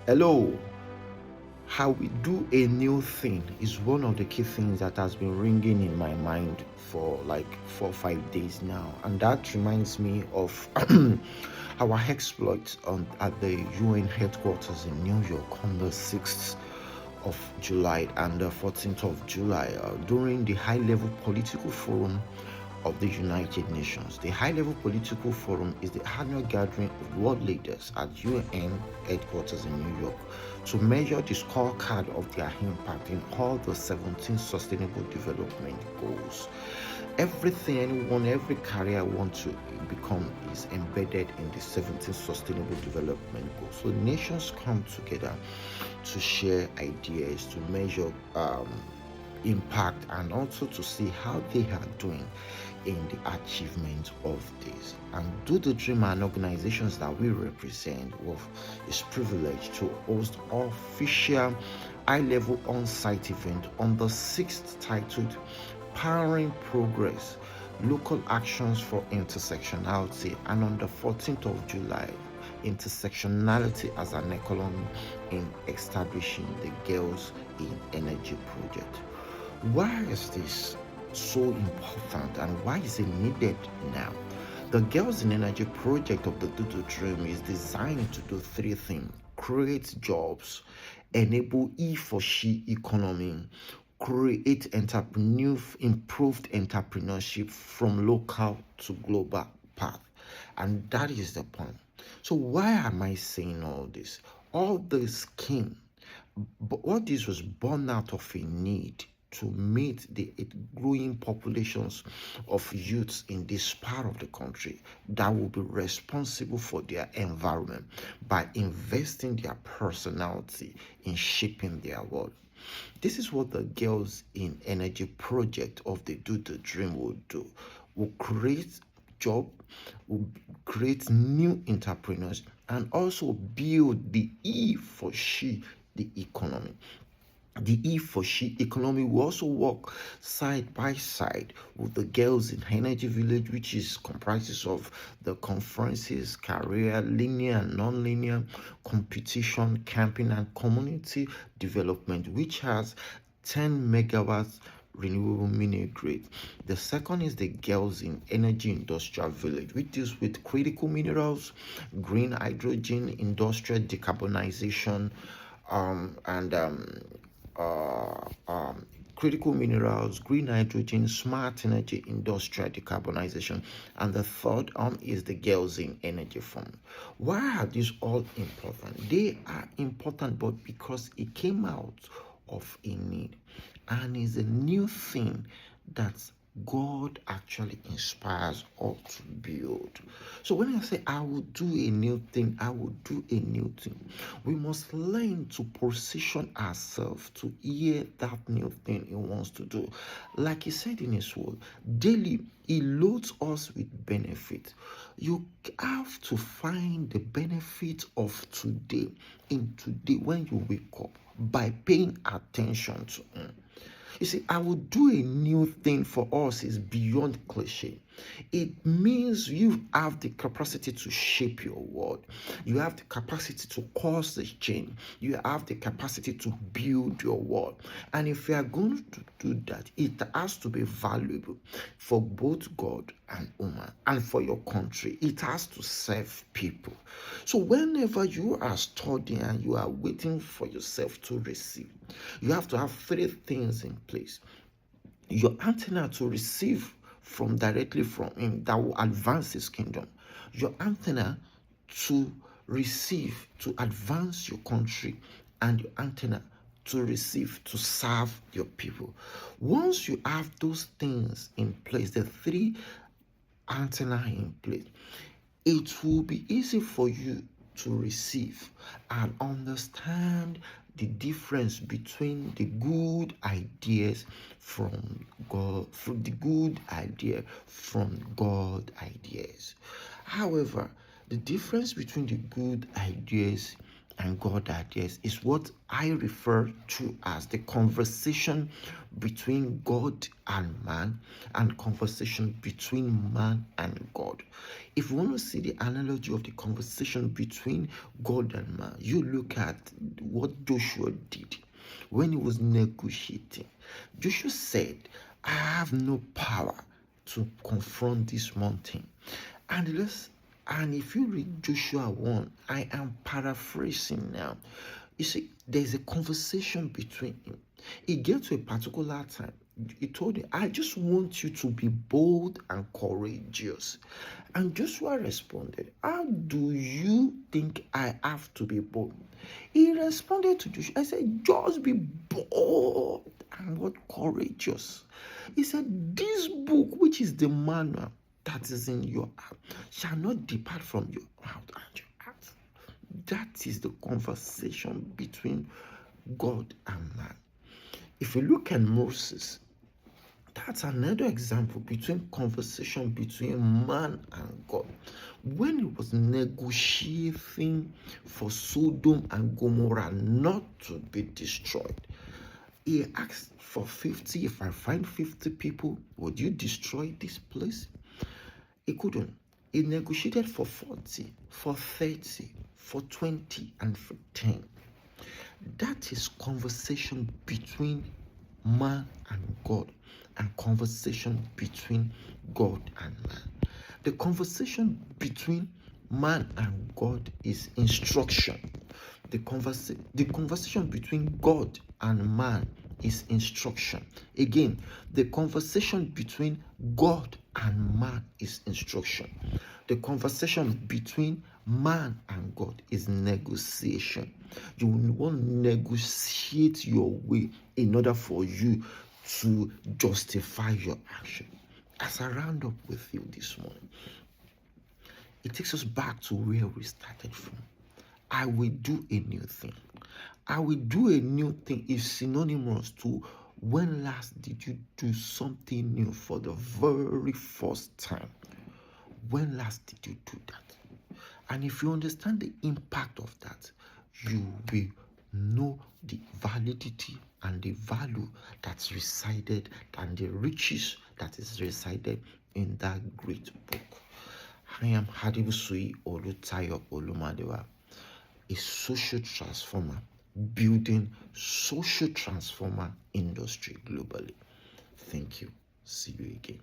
Hello. How we do a new thing is one of the key things that has been ringing in my mind for like 4 or 5 days now, and that reminds me of our exploits at the UN headquarters in New York on the 6th of July and the 14th of July during the high-level political forum of the United Nations. The High Level Political Forum is the annual gathering of world leaders at UN headquarters in New York to measure the scorecard of their impact in all the 17 Sustainable Development Goals. Everything anyone, every career wants to become is embedded in the 17 Sustainable Development Goals. So nations come together to share ideas, to measure impact, and also to see how they are doing in the achievement of this. And Do the Dream and organizations that we represent is privileged to host official high-level on-site event on the 6th titled Powering Progress, Local Actions for Intersectionality, and on the 14th of July, Intersectionality as an Economy in Establishing the Girls in Energy Project. Why is this so important and why is it needed now? The Girls in Energy project of the Dodo Dream is designed to do three things: create jobs, enable he-for-she economy, create improved entrepreneurship from local to global path. And that is the point. So why am I saying all this? All this came, but all this was born out of a need to meet the growing populations of youths in this part of the country that will be responsible for their environment by investing their personality in shaping their world. This is what the Girls in Energy project of the Do the Dream will do. Will create job, will create new entrepreneurs, and also build the he-for-she the economy. The he-for-she economy will also work side by side with the Girls in Energy Village, which comprises of the conferences, career, linear and non-linear, competition, camping, and community development, which has 10 megawatts renewable mini grid. The second is the Girls in Energy Industrial Village, which deals with critical minerals, green hydrogen, industrial decarbonization, and critical minerals, green hydrogen, smart energy, industrial decarbonization. And the third is the Girls in Energy Fund. Why are these all important? They are important, but because it came out of a need and is a new thing that's God actually inspires us to build. So when I say I will do a new thing, I will do a new thing, we must learn to position ourselves to hear that new thing He wants to do. Like He said in His word, daily He loads us with benefit. You have to find the benefit of today in today when you wake up by paying attention to Him. You see, I will do a new thing for us is beyond cliche. It means you have the capacity to shape your world. You have the capacity to cause this change. You have the capacity to build your world. And if you are going to do that, it has to be valuable for both God and woman and for your country. It has to serve people. So whenever you are studying and you are waiting for yourself to receive, you have to have three things in place: your antenna to receive directly from Him that will advance His kingdom, your antenna to receive to advance your country, and your antenna to receive to serve your people. Once you have those things in place, the three antenna in place, it will be easy for you to receive and understand the difference between the good ideas from God, from the good idea from God ideas. However, the difference between the good ideas and God ideas is what I refer to as the conversation between God and man, and conversation between man and God. If you want to see the analogy of the conversation between God and man, you look at what Joshua did when he was negotiating. Joshua said, I have no power to confront this mountain. And if you read Joshua 1, I am paraphrasing now. You see, there's a conversation between him. He gets to a particular time. He told him, I just want you to be bold and courageous. And Joshua responded, how do you think I have to be bold? He responded to Joshua, I said, just be bold and what courageous. He said, this book, which is the manual that is in your heart, shall not depart from your mouth and your heart. That is the conversation between God and man. If you look at Moses, that's another example between conversation between man and God. When he was negotiating for Sodom and Gomorrah not to be destroyed, he asked for 50. If I find 50 people, would you destroy this place? He couldn't. He negotiated for 40, for 30, for 20, and for 10. That is conversation between man and God, and conversation between God and man. The conversation between man and God is instruction. The conversation between God and man is instruction. Again, the conversation between God and man is instruction. The conversation between man and God is negotiation. You want to negotiate your way in order for you to justify your action. As I round up with you this morning, it takes us back to where we started from. I will do a new thing. I will do a new thing is synonymous to when last did you do something new for the very first time? When last did you do that? And if you understand the impact of that, you will know the validity and the value that's resided and the riches that is resided in that great book. I am Hadibusui Olutayo Olumadewa, a social transformer, building social transformer industry globally. Thank you. See you again.